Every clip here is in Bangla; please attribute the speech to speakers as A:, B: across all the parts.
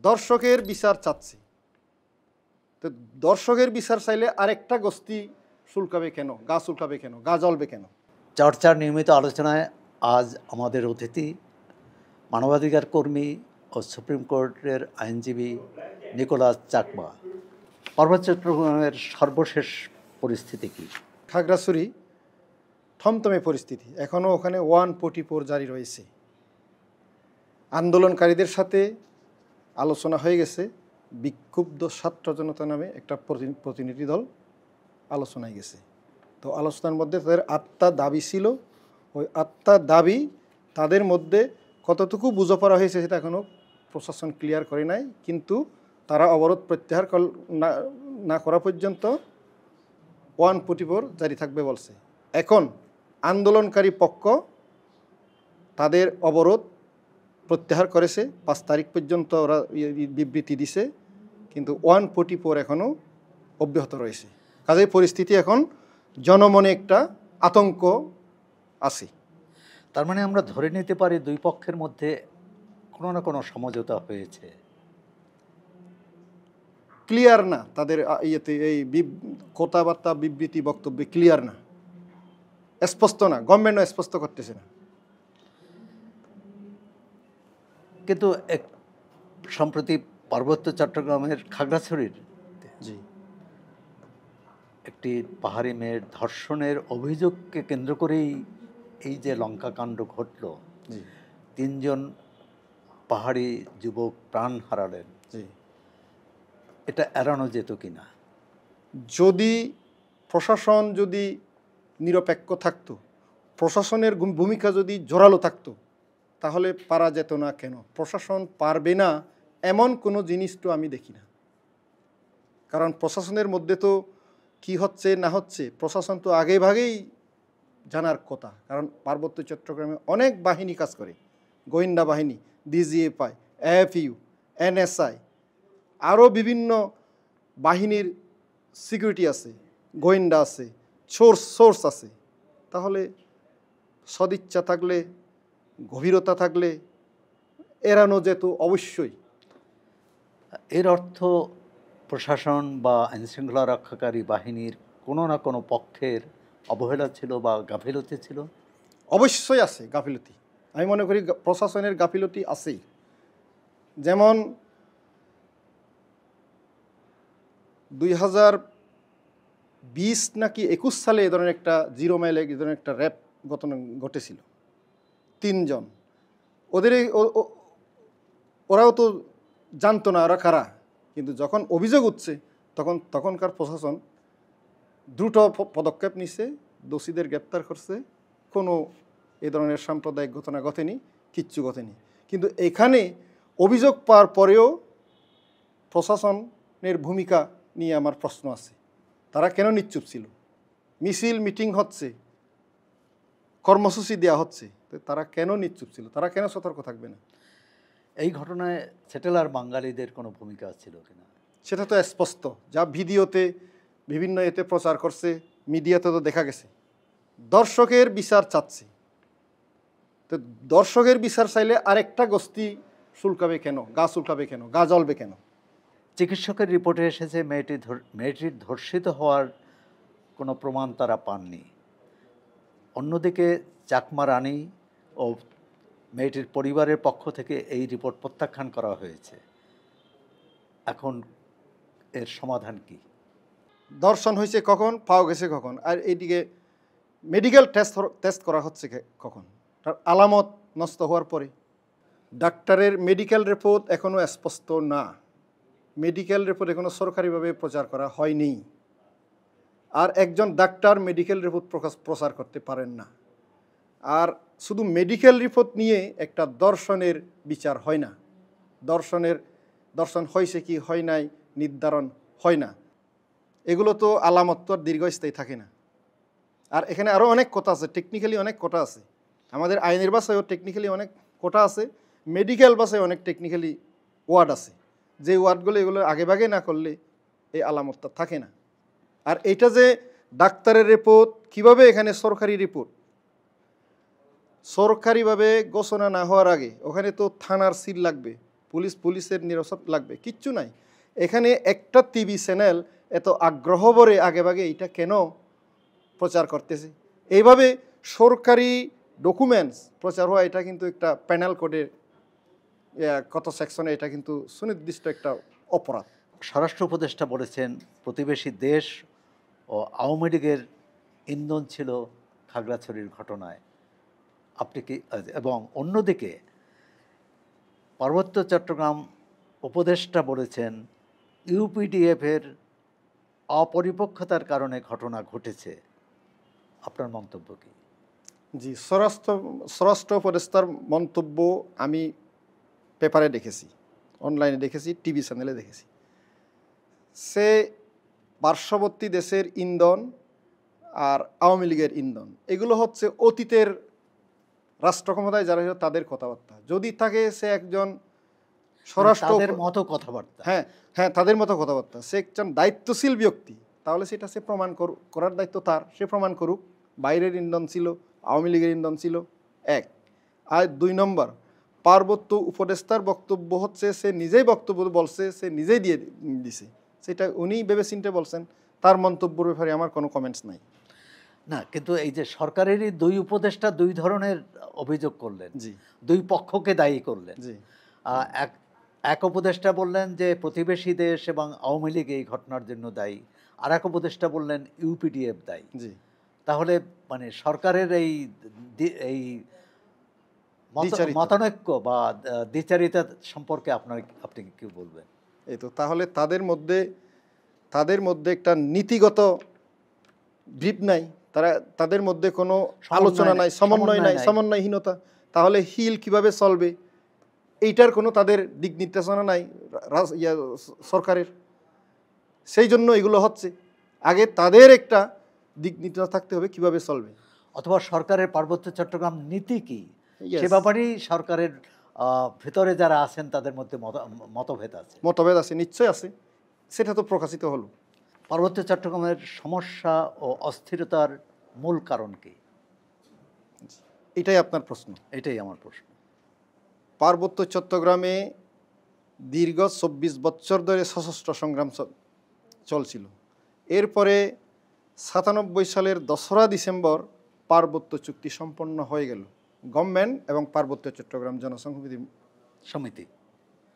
A: দর্শকের বিচার চাচ্ছি। তো দর্শকের বিচার চাইলে আরেকটা গোষ্ঠী চুলকাবে কেন, গা চুলকাবে কেন, গা জ্বলবে কেন?
B: চর্চার নিয়মিত আলোচনায় আজ আমাদের অতিথি মানবাধিকার কর্মী ও সুপ্রিম কোর্টের আইনজীবী নিকোলাস চাকমা। পার্বত্য চট্টগ্রামের সর্বশেষ পরিস্থিতি কী?
A: খাগড়াছড়ি থমথমে পরিস্থিতি, এখনও ওখানে 144 জারি রয়েছে। আন্দোলনকারীদের সাথে আলোচনা হয়ে গেছে, বিক্ষুব্ধ ছাত্র জনতা নামে একটা প্রতিনিধি দল আলোচনায় গেছে। তো আলোচনার মধ্যে তাদের 8টা দাবি ছিল। ওই 8টা দাবি তাদের মধ্যে কতটুকু বোঝাপড়া হয়েছে সেটা এখনও প্রশাসন ক্লিয়ার করে নাই, কিন্তু তারা অবরোধ প্রত্যাহার না করা পর্যন্ত 144 জারি থাকবে বলছে। এখন আন্দোলনকারী পক্ষ তাদের অবরোধ প্রত্যাহার করেছে, 5 তারিখ পর্যন্ত ওরা বিবৃতি দিছে, কিন্তু 144 এখনও অব্যাহত রয়েছে। কাজেই পরিস্থিতি এখন জনমনে একটা আতঙ্ক আছে।
B: তার মানে আমরা ধরে নিতে পারি দুই পক্ষের মধ্যে কোনো না কোনো সমঝোতা হয়েছে।
A: ক্লিয়ার না তাদের ইয়েতে, এই কথাবার্তা বিবৃতি বক্তব্যে ক্লিয়ার না, স্পষ্ট না, গভর্নমেন্টও স্পষ্ট করতেছে না।
B: কিন্তু সম্প্রতি পার্বত্য চট্টগ্রামের খাগড়াছড়ির
A: জি
B: একটি পাহাড়ি মেয়ের ধর্ষণের অভিযোগকে কেন্দ্র করেই এই যে লঙ্কাকাণ্ড ঘটল, 3 জন পাহাড়ি যুবক প্রাণ হারালেন, এটা এড়ানো যেত কিনা?
A: যদি প্রশাসন যদি নিরপেক্ষ থাকতো, প্রশাসনের ভূমিকা যদি জোরালো থাকতো, তাহলে পারা যেত না কেন? প্রশাসন পারবে না এমন কোনো জিনিস তো আমি দেখি না। কারণ প্রশাসনের মধ্যে তো কি হচ্ছে না হচ্ছে প্রশাসন তো আগে ভাগেই জানার কথা। কারণ পার্বত্য চট্টগ্রামে অনেক বাহিনী কাজ করে, গোয়েন্দা বাহিনী, ডিজিএফআই, এএফইউ, এনএসআই, আরও বিভিন্ন বাহিনীর সিকিউরিটি আছে, গোয়েন্দা আছে, সোর্স আছে। তাহলে সদিচ্ছা থাকলে, গভীরতা থাকলে এড়ানো যেত অবশ্যই।
B: এর অর্থ প্রশাসন বা আইনশৃঙ্খলা রক্ষাকারী বাহিনীর কোনো না কোনো পক্ষের অবহেলা ছিল বা গাফিলতি ছিল?
A: অবশ্যই আছে গাফিলতি। আমি মনে করি প্রশাসনের গাফিলতি আছেই। যেমন 2020 নাকি 21 সালে এ ধরনের একটা 0 মাইলে এ ধরনের একটা র্যাপ ঘটনা ঘটেছিল। 3 জন, ওরাও তো জানতো না ওরা কারা, কিন্তু যখন অভিযোগ উঠছে তখনকার প্রশাসন দ্রুত পদক্ষেপ নিছে, দোষীদের গ্রেপ্তার করছে, কোনো এ ধরনের সাম্প্রদায়িক ঘটনা ঘটেনি, কিচ্ছু ঘটেনি। কিন্তু এখানে অভিযোগ পাওয়ার পরেও প্রশাসনের ভূমিকা নিয়ে আমার প্রশ্ন আছে। তারা কেন নিশ্চুপ ছিল? মিছিল মিটিং হচ্ছে, কর্মসূচি দেওয়া হচ্ছে, তো তারা কেন নিশ্চুপ ছিল? তারা কেন সতর্ক থাকবে না?
B: এই ঘটনায় সেটেলার বাঙালিদের কোনো ভূমিকা ছিল কিনা?
A: সেটা তো স্পষ্ট, যা ভিডিওতে বিভিন্ন এতে প্রচার করছে, মিডিয়াতে তো দেখা গেছে। দর্শকের বিচার চাচ্ছি। তো দর্শকের বিচার চাইলে আরেকটা গোষ্ঠী চুলকাবে কেন, গা চুলকাবে কেন, গা জ্বলবে কেন?
B: চিকিৎসকের রিপোর্টে এসেছে মেয়েটির ধর্ষিত হওয়ার কোনো প্রমাণ তারা পাননি। অন্যদিকে চাকমা রানী ও মেয়েটির পরিবারের পক্ষ থেকে এই রিপোর্ট প্রত্যাখ্যান করা হয়েছে। এখন এর সমাধান কি?
A: দর্শন হয়েছে কখন, পাওয়া গেছে কখন, আর এইদিকে মেডিকেল টেস্ট করা হচ্ছে কখন? তার আলামত নষ্ট হওয়ার পরে। ডাক্তারের মেডিকেল রিপোর্ট এখনও স্পষ্ট না, মেডিকেল রিপোর্ট এখনও সরকারিভাবে প্রচার করা হয়নি। আর একজন ডাক্তার মেডিকেল রিপোর্ট প্রচার করতে পারেন না। আর শুধু মেডিকেল রিপোর্ট নিয়ে একটা দর্শনের বিচার হয় না, দর্শন হয়েছে কি হয় নাই নির্ধারণ হয় না। এগুলো তো আলামত তো আর দীর্ঘস্থায়ী থাকে না। আর এখানে আরও অনেক কথা আছে, টেকনিক্যালি অনেক কথা আছে। আমাদের আইনের ভাষায়ও টেকনিক্যালি অনেক কথা আছে, মেডিকেল ভাষায় অনেক টেকনিক্যালি ওয়ার্ড আছে, যে ওয়ার্ডগুলো এগুলো আগেভাগে না করলে এই আলামতটা থাকে না। আর এটা যে ডাক্তারের রিপোর্ট, কিভাবে এখানে সরকারি রিপোর্ট, সরকারিভাবে ঘোষণা না হওয়ার আগে ওখানে তো থানার সিল লাগবে, পুলিশের নিরাপদ লাগবে, কিচ্ছু নাই। এখানে একটা টিভি চ্যানেল এত আগ্রহ ভরে আগেভাগে এটা কেন প্রচার করতেছে? এইভাবে সরকারি ডকুমেন্টস প্রচার হওয়া এটা কিন্তু একটা প্যানেল কোডের কত সেকশনে এটা কিন্তু সুনির্দিষ্ট একটা অপরাধ।
B: স্বরাষ্ট্র উপদেষ্টা বলেছেন প্রতিবেশী দেশ ও আওয়ামী লীগের ইন্ধন ছিল খাগড়াছড়ির ঘটনায়। আপনি কি, এবং অন্যদিকে পার্বত্য চট্টগ্রাম উপদেষ্টা বলেছেন ইউপিডিএফের অপরিপক্কতার কারণে ঘটনা ঘটেছে। আপনার মন্তব্য কি?
A: জি, স্বরাষ্ট্র উপদেষ্টার মন্তব্য আমি পেপারে দেখেছি, অনলাইনে দেখেছি, টিভি চ্যানেলে দেখেছি। সে পার্শ্ববর্তী দেশের ইন্ধন আর আওয়ামী লীগের ইন্ধন এগুলো হচ্ছে অতীতের রাষ্ট্র ক্ষমতায় যারা ছিল তাদের কথাবার্তা। যদি থাকে সে একজন
B: তাদের মতো কথাবার্তা,
A: হ্যাঁ তাদের মতো কথাবার্তা, সে একজন দায়িত্বশীল ব্যক্তি, তাহলে সেটা সে প্রমাণ করার দায়িত্ব তার, সে প্রমাণ করুক বাইরের ইন্ধন ছিল, আওয়ামী লীগের ইন্ধন ছিল, এক। আর 2 নম্বর, পার্বত্য উপদেষ্টার বক্তব্য হচ্ছে সে নিজেই বক্তব্য বলছে, সে নিজেই দিয়ে দিছে, সেটা উনি ভেবে চিন্তে বলছেন। তার মন্তব্যের ব্যাপারে আমার কোনো কমেন্টস নাই।
B: না, কিন্তু এই যে সরকারেরই 2 উপদেষ্টা 2 ধরনের অভিযোগ করলেন,
A: জি,
B: 2 পক্ষকে দায়ী করলেন।
A: জি,
B: এক উপদেষ্টা বললেন যে প্রতিবেশী দেশ এবং আওয়ামী লীগ এই ঘটনার জন্য দায়ী, আর এক উপদেষ্টা বললেন ইউপিডিএফ দায়ী।
A: জি।
B: তাহলে মানে সরকারের এই মতানৈক্য বা দ্বিচারিতা সম্পর্কে আপনি কি বলবেন?
A: এই তো, তাহলে তাদের মধ্যে একটা নীতিগত ভিত নাই, তাদের মধ্যে কোনো আলোচনা নাই, সমন্বয়হীনতা। তাহলে হিল কিভাবে চলবে এইটার কোনো তাদের দিক নির্দেশনা নাই সরকারের। সেই জন্য এগুলো হচ্ছে। আগে তাদের একটা দিক নির্দেশনা থাকতে হবে কিভাবে চলবে।
B: অথবা সরকারের পার্বত্য চট্টগ্রাম নীতি কি,
A: Yes.
B: সে ব্যাপারেই সরকারের ভেতরে যারা আছেন তাদের মধ্যে মতভেদ আছে,
A: নিশ্চয় আছে, সেটা তো প্রকাশিত হলো।
B: পার্বত্য চট্টগ্রামের সমস্যা ও অস্থিরতার মূল কারণ কি?
A: এটাই আপনার প্রশ্ন?
B: এটাই আমার প্রশ্ন।
A: পার্বত্য চট্টগ্রামে দীর্ঘ 24 বছর ধরে সশস্ত্র সংগ্রাম চলছিল। এরপরে 97 সালের 2রা ডিসেম্বর পার্বত্য চুক্তি সম্পন্ন হয়ে গেল গভর্নমেন্ট এবং পার্বত্য চট্টগ্রাম জনসংহতি
B: সমিতি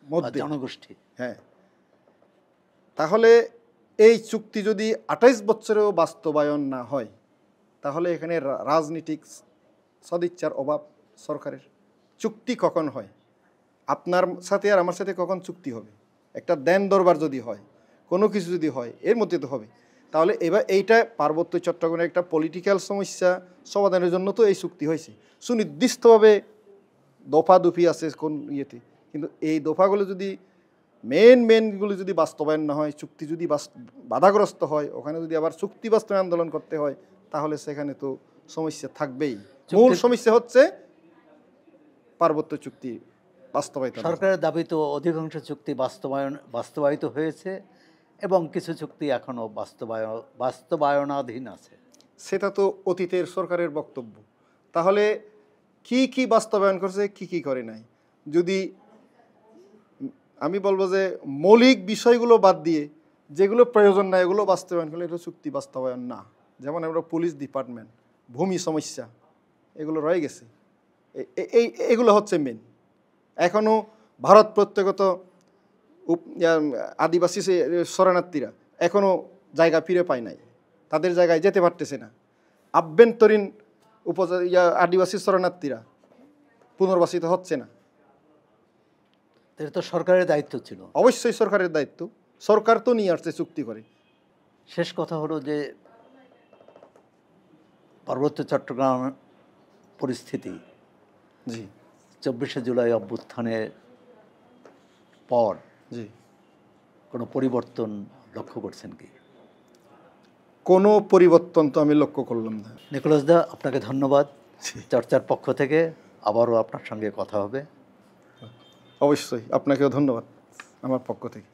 A: মধ্যে,
B: জনগোষ্ঠী।
A: হ্যাঁ, তাহলে এই চুক্তি যদি 28 বছরেও বাস্তবায়ন না হয়, তাহলে এখানে রাজনীতিক সদিচ্ছার অভাব সরকারের। চুক্তি কখন হয়? আপনার সাথে আর আমার সাথে কখন চুক্তি হবে? একটা দেন দরবার যদি হয়, কোনো কিছু যদি হয়, এর মধ্যে তো হবে। তাহলে এবার এইটা পার্বত্য চট্টগ্রামের একটা পলিটিক্যাল সমস্যা সমাধানের জন্য তো এই চুক্তি হয়েছে। সুনির্দিষ্টভাবে দফাদফি আছে কোন ইয়েতে, কিন্তু এই দফাগুলো যদি মেনগুলো যদি বাস্তবায়ন না হয়, চুক্তি যদি বাধাগ্রস্ত হয়, ওখানে যদি আবার চুক্তি বাস্তবায়ন আন্দোলন করতে হয়, তাহলে সেখানে তো সমস্যা থাকবেই। মূল সমস্যা হচ্ছে পার্বত্য চুক্তি বাস্তবায়িত।
B: সরকারের দাবি তো অধিকাংশ চুক্তি বাস্তবায়িত হয়েছে এবং কিছু চুক্তি এখনও বাস্তবায়নাধীন আছে।
A: সেটা তো অতীতের সরকারের বক্তব্য। তাহলে কি বাস্তবায়ন করছে, কি করে নাই? যদি আমি বলবো যে মৌলিক বিষয়গুলো বাদ দিয়ে যেগুলো প্রয়োজন নাই এগুলো বাস্তবায়ন করলে এটা চুক্তি বাস্তবায়ন না। যেমন আমরা পুলিশ ডিপার্টমেন্ট, ভূমি সমস্যা, এগুলো রয়ে গেছে। এগুলো হচ্ছে মেন। এখনও ভারত প্রত্যেকত আদিবাসী শরণার্থীরা এখনও জায়গা ফিরে পায় নাই, তাদের জায়গায় যেতে পারতেছে না। আভ্যন্তরীণ আদিবাসী শরণার্থীরা পুনর্বাসিত হচ্ছে না।
B: এটা তো সরকারের দায়িত্ব ছিল।
A: অবশ্যই সরকারের দায়িত্ব, সরকার তো নিয়ে আসছে চুক্তি করে।
B: শেষ কথা হলো যে পার্বত্য চট্টগ্রাম পরিস্থিতি,
A: জি,
B: 24শে জুলাই অভ্যুত্থানের পর
A: জি,
B: কোনো পরিবর্তন লক্ষ্য করছেন কি?
A: কোনো পরিবর্তন তো আমি লক্ষ্য করলাম না।
B: নিকোলাস দা, আপনাকে ধন্যবাদ। চর্চার পক্ষ থেকে আবারও আপনার সঙ্গে কথা হবে।
A: অবশ্যই, আপনাকেও ধন্যবাদ আমার পক্ষ থেকে।